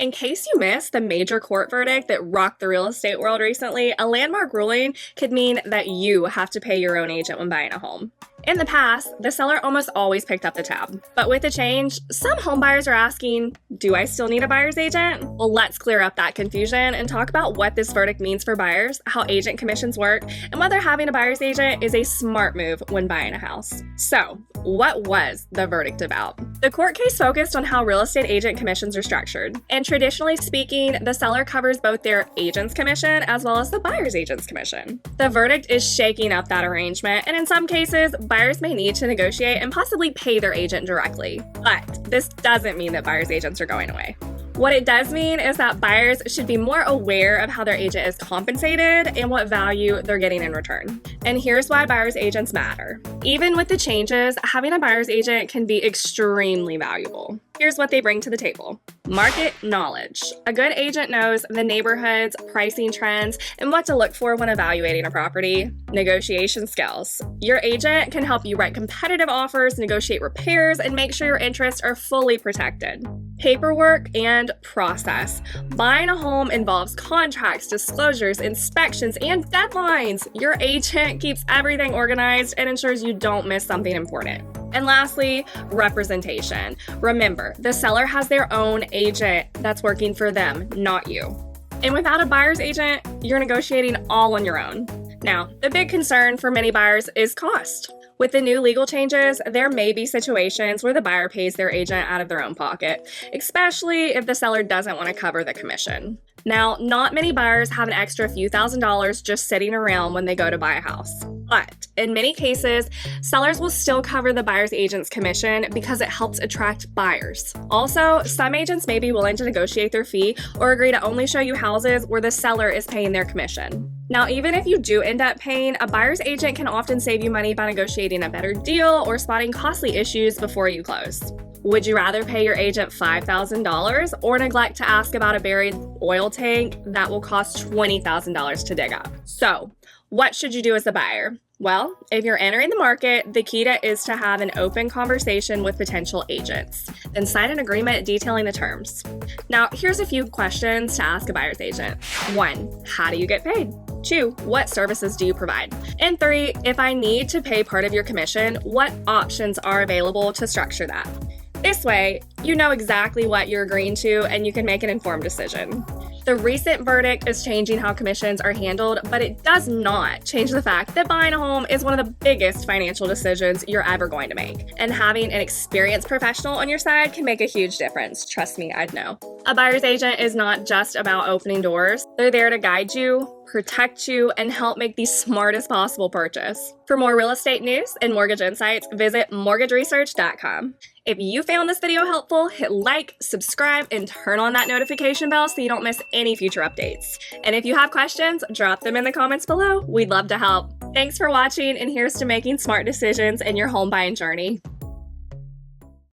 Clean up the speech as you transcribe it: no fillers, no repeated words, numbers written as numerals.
In case you missed the major court verdict that rocked the real estate world recently, a landmark ruling could mean that you have to pay your own agent when buying a home. In the past, the seller almost always picked up the tab. But with the change, some homebuyers are asking, do I still need a buyer's agent? Well, let's clear up that confusion and talk about what this verdict means for buyers, how agent commissions work, and whether having a buyer's agent is a smart move when buying a house. So, what was the verdict about? The court case focused on how real estate agent commissions are structured. And traditionally speaking, the seller covers both their agent's commission as well as the buyer's agent's commission. The verdict is shaking up that arrangement, and in some cases, buyers may need to negotiate and possibly pay their agent directly. But this doesn't mean that buyer's agents are going away. What it does mean is that buyers should be more aware of how their agent is compensated and what value they're getting in return. And here's why buyer's agents matter. Even with the changes, having a buyer's agent can be extremely valuable. Here's what they bring to the table. Market knowledge. A good agent knows the neighborhoods, pricing trends, and what to look for when evaluating a property. Negotiation skills. Your agent can help you write competitive offers, negotiate repairs, and make sure your interests are fully protected. Paperwork and process. Buying a home involves contracts, disclosures, inspections, and deadlines. Your agent keeps everything organized and ensures you don't miss something important. And lastly, representation. Remember, the seller has their own agent that's working for them, not you. And without a buyer's agent, you're negotiating all on your own. Now, the big concern for many buyers is cost. With the new legal changes, there may be situations where the buyer pays their agent out of their own pocket, especially if the seller doesn't want to cover the commission. Now, not many buyers have an extra few $1,000s just sitting around when they go to buy a house. But in many cases, sellers will still cover the buyer's agent's commission because it helps attract buyers. Also, some agents may be willing to negotiate their fee or agree to only show you houses where the seller is paying their commission. Now, even if you do end up paying, a buyer's agent can often save you money by negotiating a better deal or spotting costly issues before you close. Would you rather pay your agent $5,000 or neglect to ask about a buried oil tank that will cost $20,000 to dig up? So, what should you do as a buyer? Well, if you're entering the market, the key is to have an open conversation with potential agents, then sign an agreement detailing the terms. Now, here's a few questions to ask a buyer's agent. 1, how do you get paid? 2, what services do you provide? And 3, if I need to pay part of your commission, what options are available to structure that? This way, you know exactly what you're agreeing to and you can make an informed decision. The recent verdict is changing how commissions are handled, but it does not change the fact that buying a home is one of the biggest financial decisions you're ever going to make. And having an experienced professional on your side can make a huge difference. Trust me, I'd know. A buyer's agent is not just about opening doors. They're there to guide you, protect you, and help make the smartest possible purchase. For more real estate news and mortgage insights, visit mortgageresearch.com. If you found this video helpful, hit like, subscribe, and turn on that notification bell so you don't miss any future updates. And if you have questions, drop them in the comments below. We'd love to help. Thanks for watching, and here's to making smart decisions in your home buying journey.